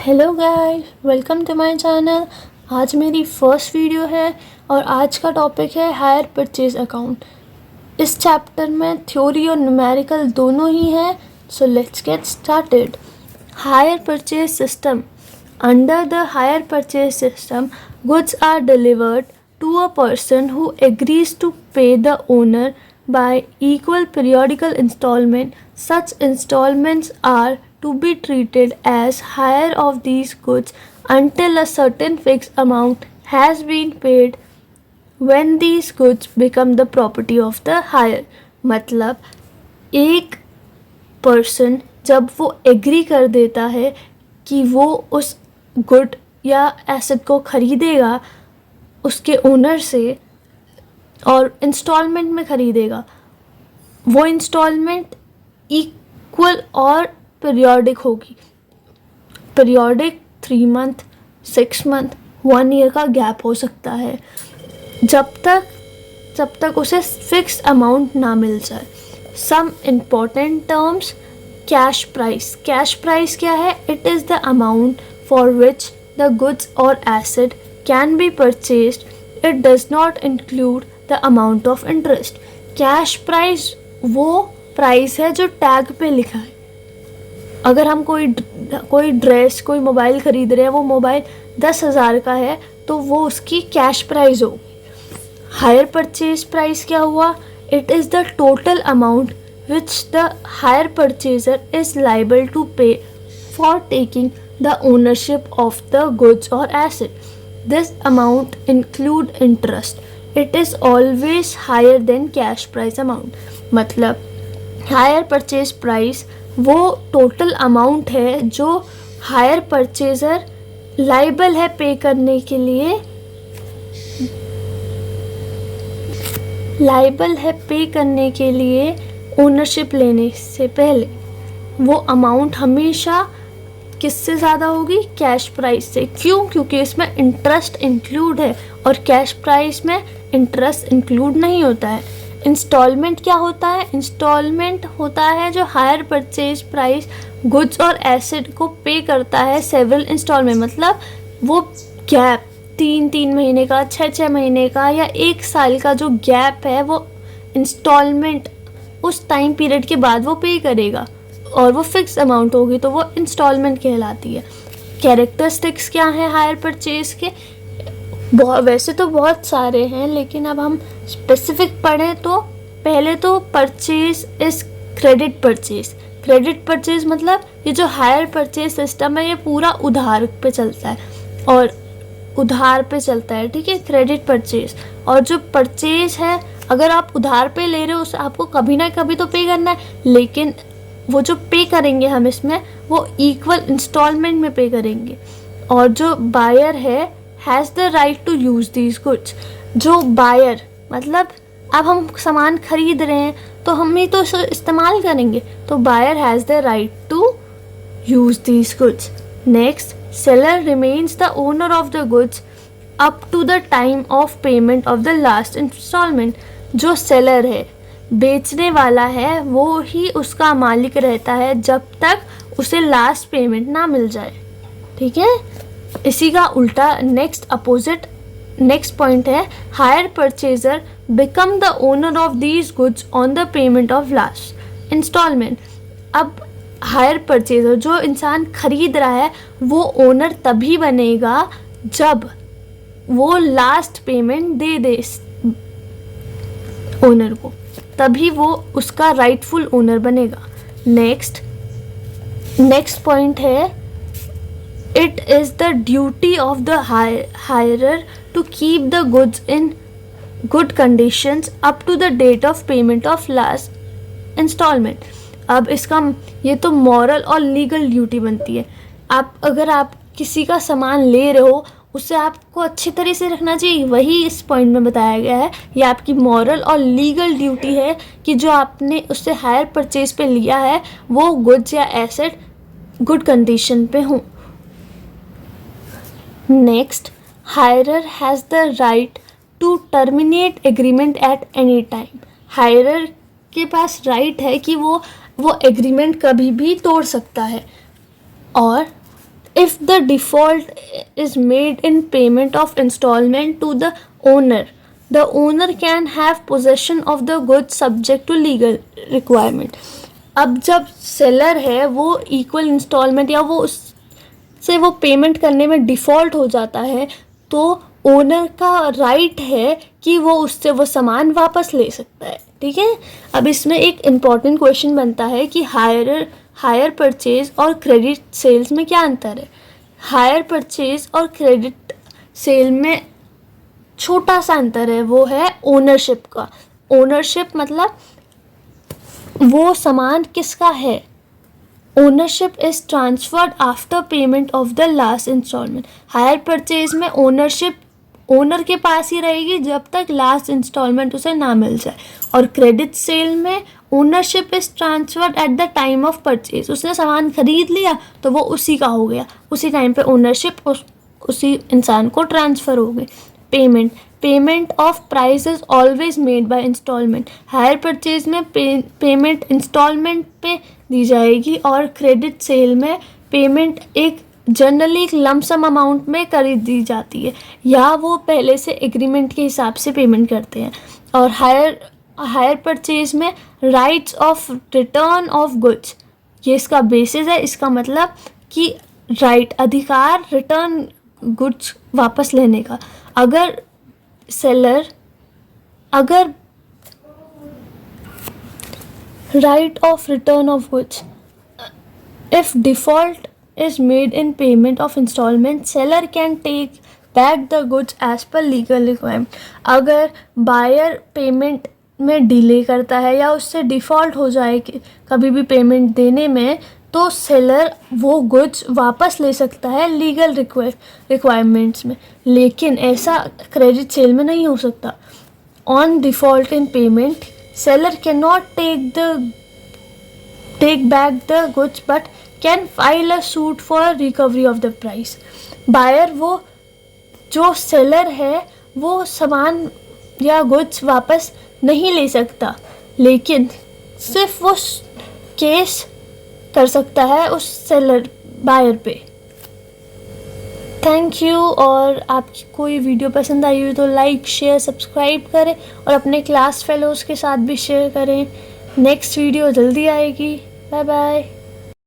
Hello guys, welcome to my channel. आज मेरी first video है और आज का टॉपिक है हायर परचेज अकाउंट। इस चैप्टर में थ्योरी और न्यूमेरिकल दोनों ही हैं, so let's get started. Hire purchase system. Under the hire purchase system, goods are delivered to a person who agrees to pay the owner by equal periodical installment. Such installments are to be treated as hire of these goods until a certain fixed amount has been paid when these goods become the property of the hire. मतलब एक person जब वो agree कर देता है कि वो उस गुड या एसेट को खरीदेगा उसके ओनर से और इंस्टॉलमेंट में खरीदेगा, वो इंस्टॉलमेंट इक्वल और पीरियोडिक होगी। पीरियोडिक 3 मंथ, 6 मंथ, 1 ईयर का गैप हो सकता है, जब तक उसे फिक्स अमाउंट ना मिल जाए। Some important terms. Cash price. Cash price क्या है? It is the amount for which the goods और asset can be purchased. It does not include the amount of interest. Cash price वो price है जो tag पे लिखा है। अगर हम कोई ड्रेस, कोई मोबाइल खरीद रहे हैं, वो मोबाइल 10,000 का है तो वो उसकी कैश प्राइस होगी। हायर परचेज प्राइस क्या हुआ? It is the total amount which the hire purchaser is liable to pay for taking the ownership of the goods or asset. This amount include interest. It is always higher than cash price amount. मतलब hire purchase price वो total amount है जो higher purchaser liable है पे करने के लिए, ownership लेने से पहले। वो अमाउंट हमेशा किससे ज़्यादा होगी? कैश प्राइस से। क्यों? क्योंकि इसमें इंटरेस्ट इंक्लूड है और कैश प्राइस में इंटरेस्ट इंक्लूड नहीं होता है। इंस्टॉलमेंट क्या होता है? इंस्टॉलमेंट होता है जो हायर परचेज प्राइस गुड्स और एसेट को पे करता है सेवरल इंस्टॉलमेंट। मतलब वो गैप 3 महीने का, 6 महीने का या 1 साल का जो गैप है वो इंस्टॉलमेंट उस टाइम पीरियड के बाद वो पे करेगा और वो फिक्स अमाउंट होगी तो वो इंस्टॉलमेंट कहलाती है। कैरेक्टरिस्टिक्स क्या है हायर परचेज के? वैसे तो बहुत सारे हैं, लेकिन अब हम स्पेसिफिक पढ़ें तो पहले तो purchase is credit purchase. Credit purchase मतलब ये जो हायर परचेज सिस्टम है ये पूरा उधार पे चलता है, ठीक है, क्रेडिट परचेज। और जो परचेज है, अगर आप उधार पे ले रहे हो उसे आपको कभी ना कभी तो पे करना है, लेकिन वो जो पे करेंगे हम इसमें वो इक्वल इंस्टॉलमेंट में पे करेंगे। और जो बायर है has the right to use these goods. जो बायर मतलब अब हम सामान खरीद रहे हैं तो हम ही तो इस्तेमाल करेंगे, तो buyer has the right to use these goods. Next, seller remains the owner of the goods up to the time of payment of the last instalment. जो सेलर है, बेचने वाला है, वो ही उसका मालिक रहता है जब तक उसे लास्ट पेमेंट ना मिल जाए, ठीक है। इसी का उल्टा नेक्स्ट पॉइंट है hire purchaser become the owner of these goods on the payment of last instalment. अब हायर परचेजर जो इंसान खरीद रहा है वो ओनर तभी बनेगा जब वो लास्ट पेमेंट दे दे ओनर को, तभी वो उसका राइटफुल ओनर बनेगा। नेक्स्ट पॉइंट है it is the duty of the hirer to keep the goods in good conditions up to the date of payment of last instalment. अब इसका ये तो मॉरल और लीगल ड्यूटी बनती है। अगर आप किसी का सामान ले रहे हो उसे आपको अच्छी तरह से रखना चाहिए, वही इस पॉइंट में बताया गया है। ये आपकी मॉरल और लीगल ड्यूटी है कि जो आपने उससे हायर परचेज पे लिया है वो गुड्स या एसेट गुड कंडीशन पे हों। Next, hirer has the right to terminate agreement at any time. Hirer के पास राइट है कि वो एग्रीमेंट कभी भी तोड़ सकता है। और if the default is made in payment of installment to the owner can have possession of the goods subject to legal requirement. अब जब सेलर है वो इक्वल इंस्टॉलमेंट या वो उससे वो पेमेंट करने में डिफ़ॉल्ट हो जाता है तो ओनर का राइट है कि वो उससे वो सामान वापस ले सकता है. ठीक है. अब इसमें एक इम्पॉर्टेंट क्वेश्चन बनता है कि हायर परचेज और क्रेडिट सेल्स में क्या अंतर है. हायर परचेज और क्रेडिट सेल में छोटा सा अंतर है, वो है ओनरशिप का. ओनरशिप मतलब वो सामान किसका है. Ownership is transferred after payment of the last instalment. Hire purchase में ओनरशिप ओनर के पास ही रहेगी जब तक लास्ट इंस्टॉलमेंट उसे ना मिल जाए. और क्रेडिट सेल में ownership is transferred at the time of purchase. उसने सामान खरीद लिया तो वो उसी का हो गया, उसी टाइम पे ओनरशिप उसी इंसान को ट्रांसफ़र हो गई. Payment of price is always made by instalment. Hire purchase में पेमेंट इंस्टॉलमेंट पे दी जाएगी और क्रेडिट सेल में पेमेंट एक जनरली एक लमसम अमाउंट में कर दी जाती है या वो पहले से एग्रीमेंट के हिसाब से पेमेंट करते हैं. और हायर परचेज में rights of return of goods, ये इसका बेसिस है. इसका मतलब कि राइट अधिकार रिटर्न गुड्स वापस लेने का. अगर right of return of goods, if default is made in payment of installment, seller can take back the goods as per legal requirement. अगर बायर पेमेंट में डिले करता है या उससे डिफ़ॉल्ट हो जाए कि कभी भी पेमेंट देने में, तो सेलर वो गुड्स वापस ले सकता है लीगल रिक्वायरमेंट्स में. लेकिन ऐसा क्रेडिट सेल में नहीं हो सकता. On default in payment seller cannot take back the goods but can file a suit for recovery of the price. Buyer वो जो सेलर है वो सामान या गुड्स वापस नहीं ले सकता, लेकिन सिर्फ वो केस कर सकता है उस सेलर बायर पे. Thank you. और आपको ये वीडियो पसंद आई हो तो लाइक शेयर सब्सक्राइब करें और अपने क्लास फेलोज़ के साथ भी शेयर करें. नेक्स्ट वीडियो जल्दी आएगी. Bye bye.